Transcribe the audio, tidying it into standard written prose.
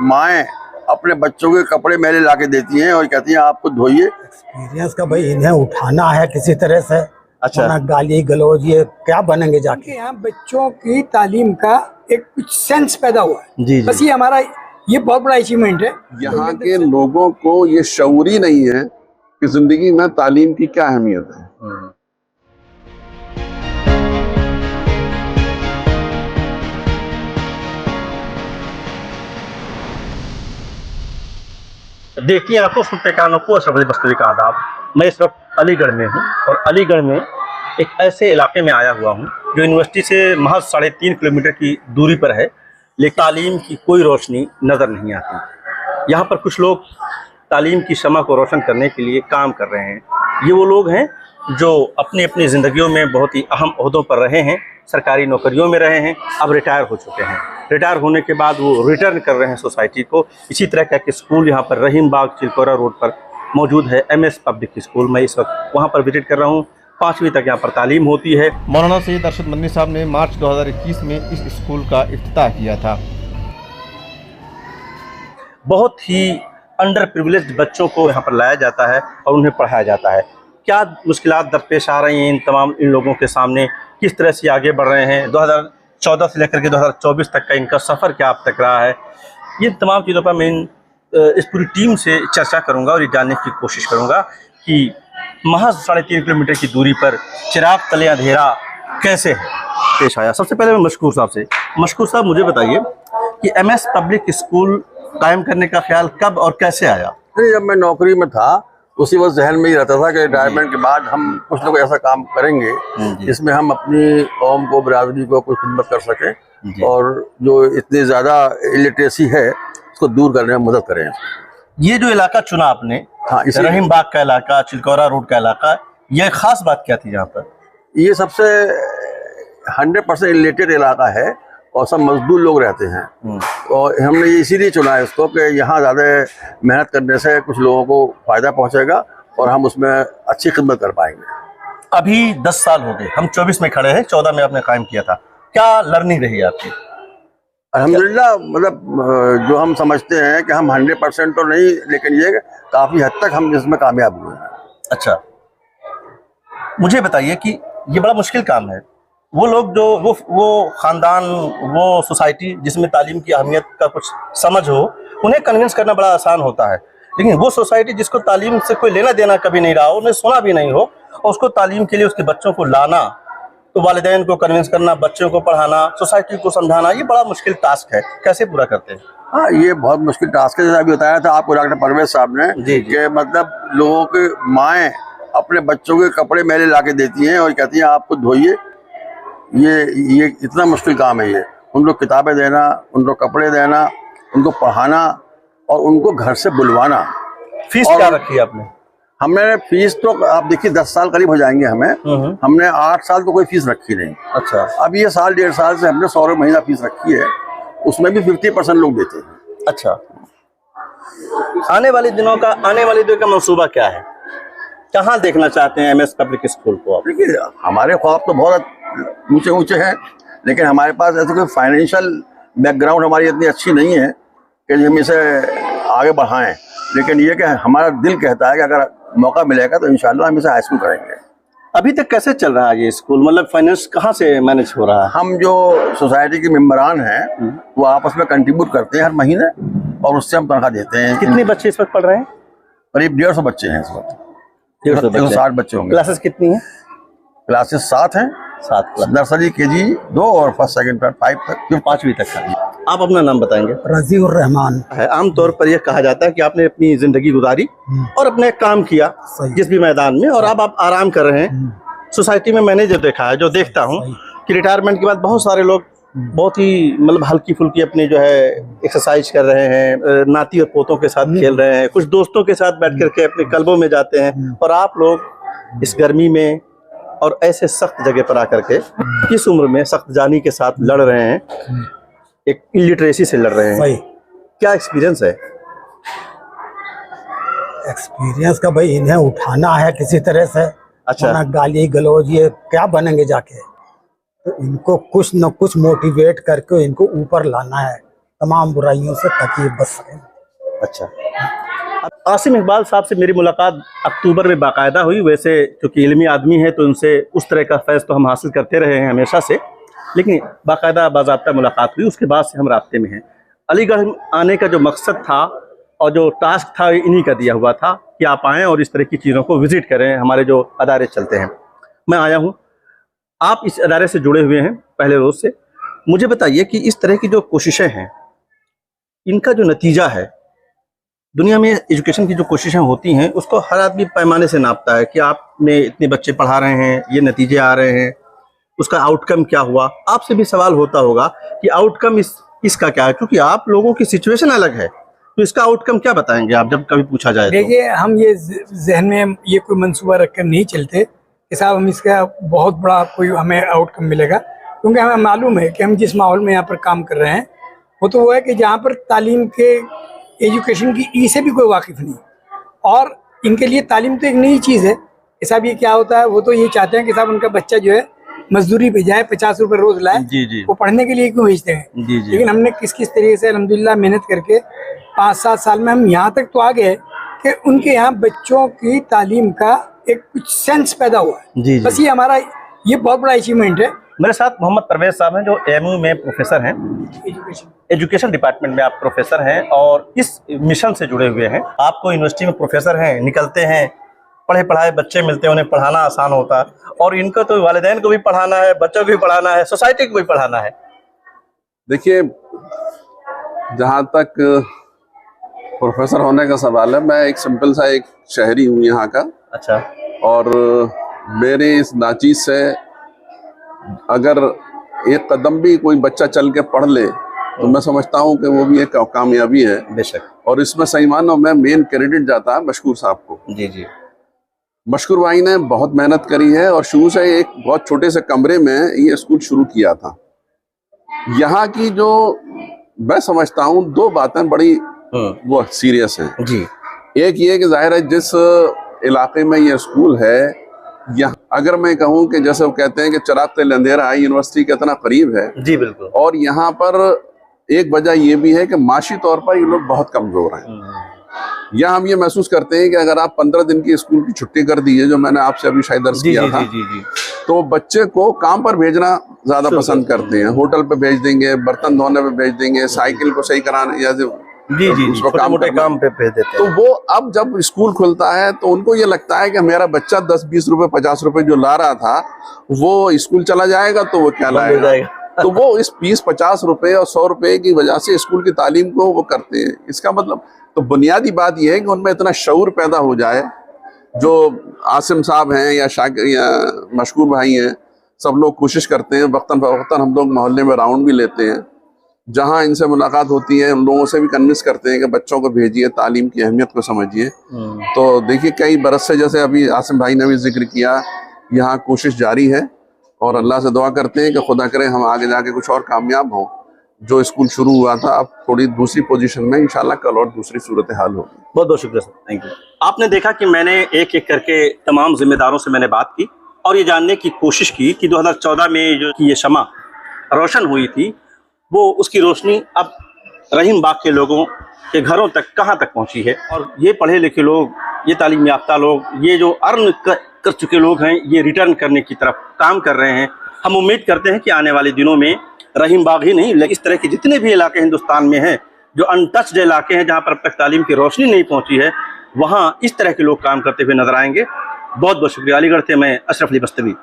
माएँ अपने बच्चों के कपड़े मैले ला के देती हैं और कहती हैं आप खुद धोइए। एक्सपीरियंस का भाई इन्हें उठाना है किसी तरह से। अच्छा। वरना गाली गलौज ये क्या बनेंगे जाके। यहाँ बच्चों की तालीम का एक कुछ सेंस पैदा हुआ है। जी, बस ये हमारा ये बहुत बड़ा अचीवमेंट है। यहाँ के लोगों को ये शऊर ही नहीं है कि जिंदगी में तालीम की क्या अहमियत है। देखिए आंखों सुनते कानों को असरबदी बस्तरी का आदाब। मैं इस वक्त अलीगढ़ में हूँ और अलीगढ़ में एक ऐसे इलाके में आया हुआ हूँ जो यूनिवर्सिटी से महज 3.5 किलोमीटर की दूरी पर है, लेकिन तालीम की कोई रोशनी नज़र नहीं आती। यहाँ पर कुछ लोग तालीम की शमा को रोशन करने के लिए काम कर रहे हैं। ये वो लोग हैं जो अपनी अपनी ज़िंदगियों में बहुत ही अहम ओहदों पर रहे हैं, सरकारी नौकरियों में रहे हैं, अब रिटायर हो चुके हैं। रिटायर होने के बाद वो रिटर्न कर रहे हैं सोसाइटी को। इसी तरह का एक स्कूल यहाँ पर रहीम बाग चिलकोरा रोड पर मौजूद है, MS पब्लिक स्कूल। मैं इस वक्त वहाँ पर विजिट कर रहा हूँ। 5वीं तक यहाँ पर तालीम होती है। मौलाना सैयद अरशद मदनी साहब ने मार्च 2021 में इस स्कूल का इफ्तिताह किया था। बहुत ही अंडर प्रिविलेज्ड बच्चों को यहाँ पर लाया जाता है और उन्हें पढ़ाया जाता है। क्या मुश्किलात दरपेश आ रही हैं इन लोगों के सामने, किस तरह से आगे बढ़ रहे हैं, 2014 से लेकर के 2024 तक का इनका सफ़र क्या अब तक रहा है, ये तमाम चीज़ों पर मैं इस पूरी टीम से चर्चा करूंगा और ये जानने की कोशिश करूंगा कि महज 3.5 किलोमीटर की दूरी पर चिराग तले अंधेरा कैसे पेश आया। सबसे पहले मैं मशकूर साहब मुझे बताइए कि MS पब्लिक स्कूल कायम करने का ख्याल कब और कैसे आया? जब मैं नौकरी में था उसी वक्त जहन में ही रहता था कि रिटायरमेंट के बाद हम कुछ लोग ऐसा काम करेंगे जिसमें हम अपनी कौम को, बिरादरी को कुछ खिदमत कर सकें और जो इतनी ज़्यादा इलिटरेसी है उसको दूर करने में मदद करें। ये जो इलाका चुना आपने, हाँ, रहीम बाग का इलाका, चिलकोरा रोड का इलाका, यह खास बात क्या थी यहाँ पर? ये सबसे 100% इलिटरेट इलाका है और सब मजदूर लोग रहते हैं और हमने ये इसीलिए चुना है इसको कि यहाँ ज़्यादा मेहनत करने से कुछ लोगों को फ़ायदा पहुँचेगा और हम उसमें अच्छी खिदमत कर पाएंगे। अभी 10 साल हो गए, हम 24 में खड़े हैं, 14 में आपने कायम किया था। क्या लर्निंग रही आपकी? अल्हम्दुलिल्लाह, मतलब जो हम समझते हैं कि हम 100% तो नहीं, लेकिन ये काफ़ी हद तक हम इसमें कामयाब हुए हैं। अच्छा, मुझे बताइए कि ये बड़ा मुश्किल काम है। वो लोग जो वो ख़ानदान, वो सोसाइटी जिसमें तालीम की अहमियत का कुछ समझ हो, उन्हें कन्विंस करना बड़ा आसान होता है, लेकिन वो सोसाइटी जिसको तालीम से कोई लेना देना कभी नहीं रहा हो, उन्हें सुना भी नहीं हो, और उसको तालीम के लिए उसके बच्चों को लाना, तो वालिदैन को कन्विंस करना, बच्चों को पढ़ाना, सोसाइटी को समझाना, ये बड़ा मुश्किल टास्क है। कैसे पूरा करते हैं? हाँ, ये बहुत मुश्किल टास्क है। जैसा अभी बताया था आपको डॉक्टर परवेज साहब ने कि मतलब लोगों के माएँ अपने बच्चों के कपड़े मैले ला के देती हैं और कहती हैं आप खुद धोइए। ये इतना मुश्किल काम है। ये उनको किताबें देना, उनको कपड़े देना, उनको पढ़ाना और उनको घर से बुलवाना। फीस क्या रखी है आपने? हमने फीस तो आप देखिए 10 साल करीब हो जाएंगे हमें। हमने 8 साल तो कोई फीस रखी नहीं। अच्छा। अब ये साल 1.5 साल से हमने 100 रुपये महीना फीस रखी है, उसमें भी 50% लोग देते हैं। अच्छा, आने वाले दिनों का मंसूबा क्या है? कहाँ देखना चाहते हैं MS पब्लिक स्कूल को आप? देखिए, हमारे ख्वाब तो बहुत ऊंचे ऊंचे हैं, लेकिन हमारे पास ऐसे कोई फाइनेंशियल बैकग्राउंड हमारी इतनी अच्छी नहीं है कि हम इसे आगे बढ़ाएं। लेकिन ये कि हमारा दिल कहता है कि अगर मौका मिलेगा तो इंशाल्लाह हम इसे हाई स्कूल करेंगे। अभी तक कैसे चल रहा है ये स्कूल? मतलब फाइनेंस कहाँ से मैनेज हो रहा है? हम जो सोसाइटी के मेंबरान हैं वो आपस में कंट्रीब्यूट करते हैं हर महीने और उससे हम तनख्वाह देते हैं। कितने बच्चे इस वक्त पढ़ रहे हैं? करीब 150 बच्चे हैं इस वक्त। 160 बच्चे होंगे। क्लासेस कितनी हैं? क्लासेस 7 हैं। 7 क्लास, नर्सरी, KG 2 और फर्स्ट, सेकंड, 5 तक, 5वीं तक है। आप अपना नाम बताएंगे? रजीउर रहमान है। आमतौर पर यह कहा जाता है कि आपने अपनी जिंदगी गुजारी और अपने काम किया जिस भी मैदान में, और अब आप आराम कर रहे हैं। सोसाइटी में मैंने जो देखा है, जो देखता हूँ कि रिटायरमेंट के बाद बहुत सारे लोग बहुत ही मतलब हल्की फुल्की अपनी जो है एक्सरसाइज कर रहे हैं, नाती और पोतों के साथ खेल रहे हैं, कुछ दोस्तों के साथ बैठ करके अपने क्लबों में जाते हैं, और आप लोग इस गर्मी में और ऐसे सख्त जगह पर आकर के किस उम्र में सख्त जानी के साथ लड़ रहे हैं, एक इलिटरेसी से लड़ रहे हैं। क्या एक्सपीरियंस है? एक्सपीरियंस का भाई इन्हें उठाना है किसी तरह से। अच्छा। वरना गाली गलौज ये क्या बनेंगे जाके। तो इनको कुछ न कुछ मोटिवेट करके इनको ऊपर लाना है, तमाम बुराइयों से ताकि ये बच सकें। अच्छा, आसिम इकबाल साहब से मेरी मुलाकात अक्टूबर में बाकायदा हुई। वैसे चूँकि इल्मी आदमी है तो उनसे उस तरह का फैज़ तो हम हासिल करते रहे हैं हमेशा से, लेकिन बाकायदा बाज़ाब्ता मुलाकात हुई, उसके बाद से हम रास्ते में हैं। अलीगढ़ आने का जो मकसद था और जो टास्क था इन्हीं का दिया हुआ था कि आप आएँ और इस तरह की चीज़ों को विज़िट करें, हमारे जो अदारे चलते हैं। मैं आया हूँ, आप इस अदारे से जुड़े हुए हैं पहले रोज़ से। मुझे बताइए कि इस तरह की जो कोशिशें हैं, इनका जो नतीजा है, दुनिया में एजुकेशन की जो कोशिशें होती हैं उसको हर आदमी पैमाने से नापता है कि आपने इतने बच्चे पढ़ा रहे हैं, ये नतीजे आ रहे हैं, उसका आउटकम क्या हुआ। आपसे भी सवाल होता होगा कि आउटकम इसका क्या है, क्योंकि आप लोगों की सिचुएशन अलग है, तो इसका आउटकम क्या बताएंगे आप जब कभी पूछा जाए? देखिए, हम ये जहन में ये कोई मंसूबा रखकर नहीं चलते कि साहब हम इसका बहुत बड़ा कोई हमें आउटकम मिलेगा, क्योंकि हमें मालूम है कि हम जिस माहौल में यहाँ पर काम कर रहे हैं वो है कि जहाँ पर तालीम के एजुकेशन की ई से भी कोई वाकिफ़ नहीं, और इनके लिए तालीम तो एक नई चीज़ है कि साहब ये क्या होता है। वो तो ये चाहते हैं कि साहब उनका बच्चा जो है मजदूरी पे जाए, 50 रुपये रोज लाए, जी। वो पढ़ने के लिए क्यों भेजते हैं। जी। लेकिन हमने किस तरीके से अल्हम्दुलिल्लाह मेहनत करके 5-7 साल में हम यहाँ तक तो आ गए कि उनके यहाँ बच्चों की तालीम का एक कुछ सेंस पैदा हुआ है। जी। बस ये हमारा ये बहुत बड़ा अचीवमेंट है। मेरे साथ मोहम्मद परवेज साहब हैं जो एमयू में प्रोफेसर हैं, एजुकेशन डिपार्टमेंट में आप प्रोफेसर हैं और इस मिशन से जुड़े हुए हैं। आपको यूनिवर्सिटी में प्रोफेसर हैं, निकलते हैं, पढ़े पढ़ाए बच्चे मिलते हैं, उन्हें पढ़ाना आसान होता है, और इनको तो वालिदैन को भी पढ़ाना है, बच्चों को भी पढ़ाना है, सोसाइटी को भी पढ़ाना है। देखिए, जहाँ तक प्रोफेसर होने का सवाल है, मैं एक सिंपल सा एक शहरी हूँ यहाँ का। अच्छा। और मेरे इस नाचीज से अगर एक कदम भी कोई बच्चा चल के पढ़ ले तो मैं समझता हूँ कि वो भी एक कामयाबी है। बेशक। और इसमें सही मानो में मेन क्रेडिट जाता है मशकूर साहब को। जी। मशकूर भाई ने बहुत मेहनत करी है और शुरू से एक बहुत छोटे से कमरे में ये स्कूल शुरू किया था। यहाँ की जो मैं समझता हूँ 2 बातें बड़ी वो सीरियस हैं जी। एक ये कि जाहिर है जिस इलाके में ये स्कूल है, यहाँ अगर मैं कहूँ कि जैसे वो कहते हैं कि चिराग तेल अंधेरा है, यूनिवर्सिटी के इतना करीब है। जी बिल्कुल। और यहाँ पर एक वजह ये भी है कि माशी तौर पर ये लोग बहुत कमजोर हैं। यहाँ हम ये महसूस करते हैं कि अगर आप 15 दिन की स्कूल की छुट्टी कर दी है, जो मैंने आपसे अभी शायद अर्ज किया था, तो बच्चे को काम पर भेजना ज्यादा पसंद करते हैं। होटल पे भेज देंगे, बर्तन धोने पे भेज देंगे, साइकिल को सही कराने या जी काम पे भेज देते हैं। तो वो अब जब स्कूल खुलता है तो उनको ये लगता है कि मेरा बच्चा 10-20 रुपए 50 रुपए जो ला रहा था वो स्कूल चला जाएगा तो वो क्या लाएगा। तो वो इस 20-50 रुपए और 100 रुपए की वजह से स्कूल की तालीम को वो करते हैं। इसका मतलब तो बुनियादी बात यह है कि उनमें इतना शऊर पैदा हो जाए। जो आसिम साहब हैं या शाकिर या मशकूर भाई हैं, सब लोग कोशिश करते हैं, वक्तन फवक्तन हम लोग मोहल्ले में राउंड भी लेते हैं, जहाँ इनसे मुलाकात होती है उन लोगों से भी कन्विंस करते हैं कि बच्चों को भेजिए, तालीम की अहमियत को समझिए। तो देखिए कई बरस से, जैसे अभी आसिम भाई ने भी जिक्र किया, यहाँ कोशिश जारी है और अल्लाह से दुआ करते हैं कि खुदा करे हम आगे जाके कुछ और कामयाब हों। जो स्कूल शुरू हुआ था अब थोड़ी दूसरी पोजीशन में, इंशाल्लाह कल और दूसरी सूरत हाल होगी। बहुत बहुत शुक्रिया सर, थैंक यू। आपने देखा कि मैंने एक एक करके तमाम जिम्मेदारों से मैंने बात की और ये जानने की कोशिश की कि 2014 में जो ये शमा रोशन हुई थी, वो उसकी रोशनी अब रहीम बाग के लोगों के घरों तक कहाँ तक पहुँची है। और ये पढ़े लिखे लोग, ये तालीम याफ्ता लोग, ये जो अर्न कर चुके लोग हैं, ये रिटर्न करने की तरफ काम कर रहे हैं। हम उम्मीद करते हैं कि आने वाले दिनों में रहीम बाग ही नहीं, लेकिन इस तरह के जितने भी इलाके हिंदुस्तान में हैं, जो अनटच्ड इलाके हैं, जहाँ पर अब तक तालीम की रोशनी नहीं पहुँची है, वहाँ इस तरह के लोग काम करते हुए नजर आएंगे। बहुत बहुत शुक्रिया। अलीगढ़ से मैं अशरफ अली बस्तवी।